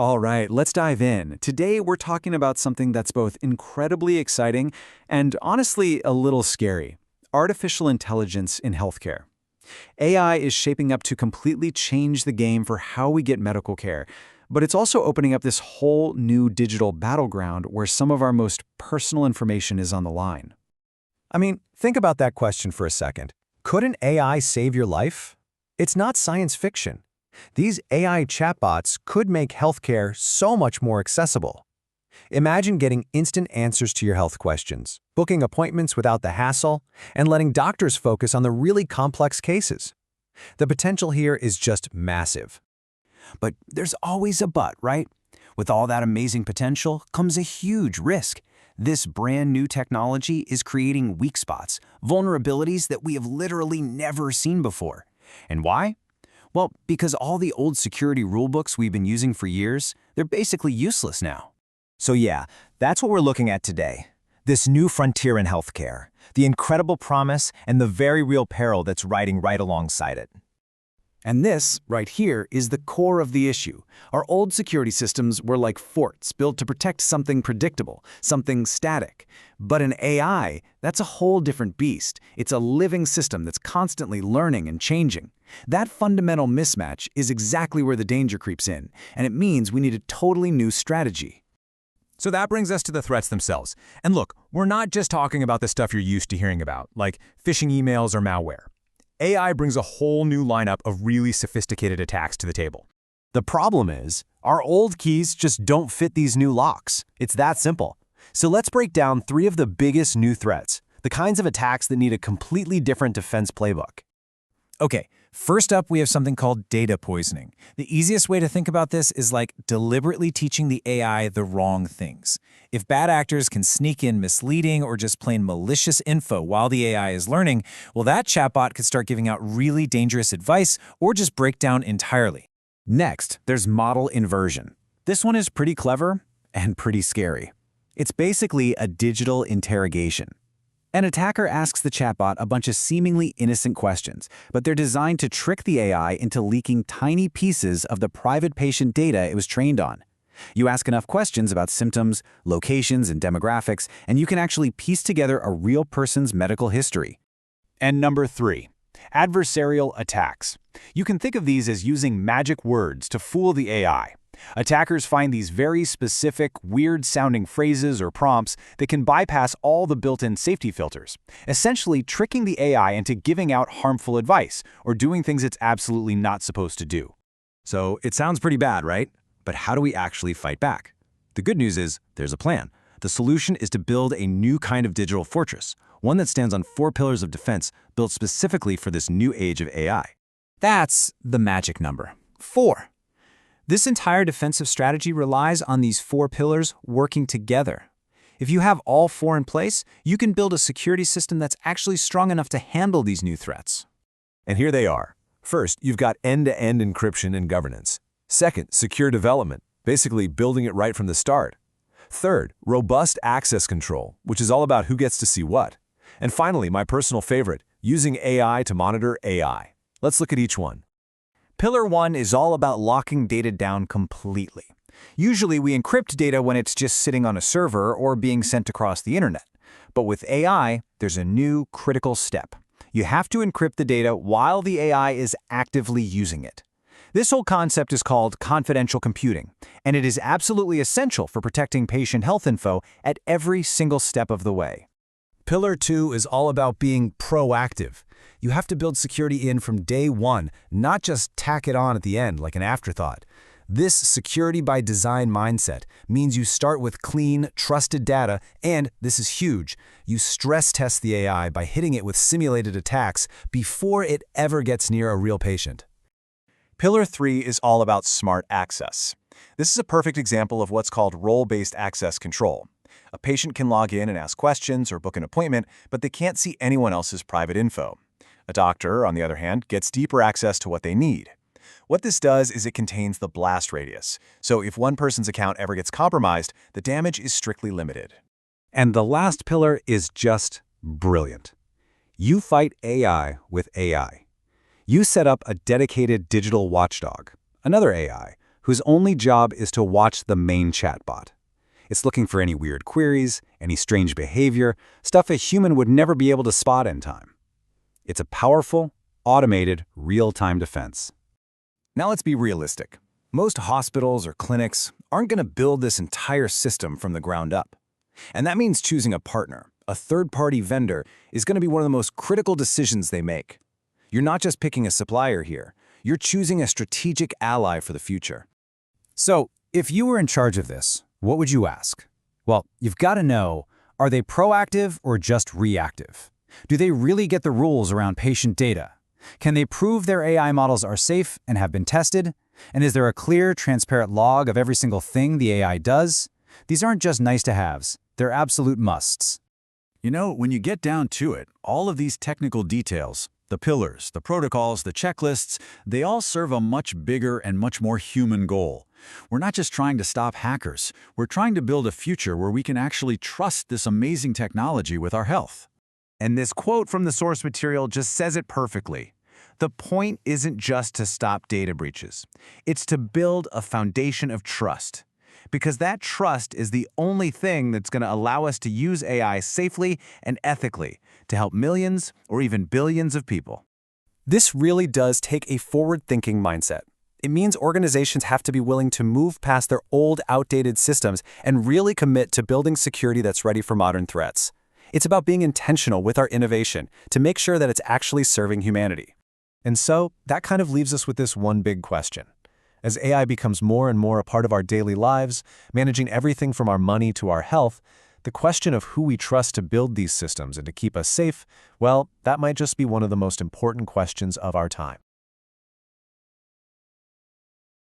All right, let's dive in. Today, we're talking about something that's both incredibly exciting and honestly a little scary: artificial intelligence in healthcare. AI is shaping up to completely change the game for how we get medical care, but it's also opening up this whole new digital battleground where some of our most personal information is on the line. I mean, think about that question for a second. Could an AI save your life? It's not science fiction. These AI chatbots could make healthcare so much more accessible. Imagine getting instant answers to your health questions, booking appointments without the hassle, and letting doctors focus on the really complex cases. The potential here is just massive. But there's always a but, right? With all that amazing potential comes a huge risk. This brand new technology is creating weak spots, vulnerabilities that we have literally never seen before. And why? Well, because all the old security rulebooks we've been using for years, they're basically useless now. So yeah, that's what we're looking at today. This new frontier in healthcare, the incredible promise and the very real peril that's riding right alongside it. And this, right here, is the core of the issue. Our old security systems were like forts built to protect something predictable, something static. But in AI, that's a whole different beast. It's a living system that's constantly learning and changing. That fundamental mismatch is exactly where the danger creeps in, and it means we need a totally new strategy. So that brings us to the threats themselves. And look, we're not just talking about the stuff you're used to hearing about, like phishing emails or malware. AI brings a whole new lineup of really sophisticated attacks to the table. The problem is, our old keys just don't fit these new locks. It's that simple. So let's break down 3 of the biggest new threats, the kinds of attacks that need a completely different defense playbook. Okay, first up, we have something called data poisoning. The easiest way to think about this is like deliberately teaching the AI the wrong things. If bad actors can sneak in misleading or just plain malicious info while the AI is learning, well, that chatbot could start giving out really dangerous advice or just break down entirely. Next, there's model inversion. This one is pretty clever and pretty scary. It's basically a digital interrogation. An attacker asks the chatbot a bunch of seemingly innocent questions, but they're designed to trick the AI into leaking tiny pieces of the private patient data it was trained on. You ask enough questions about symptoms, locations, and demographics, and you can actually piece together a real person's medical history. And number 3, adversarial attacks. You can think of these as using magic words to fool the AI. Attackers find these very specific, weird-sounding phrases or prompts that can bypass all the built-in safety filters, essentially tricking the AI into giving out harmful advice or doing things it's absolutely not supposed to do. So it sounds pretty bad, right? But how do we actually fight back? The good news is there's a plan. The solution is to build a new kind of digital fortress, one that stands on 4 pillars of defense built specifically for this new age of AI. That's the magic number, 4. This entire defensive strategy relies on these 4 pillars working together. If you have all 4 in place, you can build a security system that's actually strong enough to handle these new threats. And here they are. First, you've got end-to-end encryption and governance. Second, secure development, basically building it right from the start. Third, robust access control, which is all about who gets to see what. And finally, my personal favorite, using AI to monitor AI. Let's look at each one. Pillar 1 is all about locking data down completely. Usually we encrypt data when it's just sitting on a server or being sent across the internet. But with AI, there's a new critical step. You have to encrypt the data while the AI is actively using it. This whole concept is called confidential computing, and it is absolutely essential for protecting patient health info at every single step of the way. Pillar 2 is all about being proactive. You have to build security in from day one, not just tack it on at the end like an afterthought. This security by design mindset means you start with clean, trusted data, and, this is huge, you stress test the AI by hitting it with simulated attacks before it ever gets near a real patient. Pillar 3 is all about smart access. This is a perfect example of what's called role-based access control. A patient can log in and ask questions or book an appointment, but they can't see anyone else's private info. A doctor, on the other hand, gets deeper access to what they need. What this does is it contains the blast radius, so if one person's account ever gets compromised, the damage is strictly limited. And the last pillar is just brilliant. You fight AI with AI. You set up a dedicated digital watchdog, another AI, whose only job is to watch the main chatbot. It's looking for any weird queries, any strange behavior, stuff a human would never be able to spot in time. It's a powerful, automated, real-time defense. Now let's be realistic. Most hospitals or clinics aren't going to build this entire system from the ground up. And that means choosing a partner, a third-party vendor, is going to be one of the most critical decisions they make. You're not just picking a supplier here. You're choosing a strategic ally for the future. So, if you were in charge of this, what would you ask? Well, you've got to know, are they proactive or just reactive? Do they really get the rules around patient data? Can they prove their AI models are safe and have been tested? And is there a clear, transparent log of every single thing the AI does? These aren't just nice-to-haves. They're absolute musts. You know, when you get down to it, all of these technical details, the pillars, the protocols, the checklists, they all serve a much bigger and much more human goal. We're not just trying to stop hackers. We're trying to build a future where we can actually trust this amazing technology with our health. And this quote from the source material just says it perfectly. The point isn't just to stop data breaches. It's to build a foundation of trust. Because that trust is the only thing that's going to allow us to use AI safely and ethically to help millions or even billions of people. This really does take a forward-thinking mindset. It means organizations have to be willing to move past their old, outdated systems and really commit to building security that's ready for modern threats. It's about being intentional with our innovation to make sure that it's actually serving humanity. And so, that kind of leaves us with this one big question. As AI becomes more and more a part of our daily lives, managing everything from our money to our health, the question of who we trust to build these systems and to keep us safe, well, that might just be one of the most important questions of our time.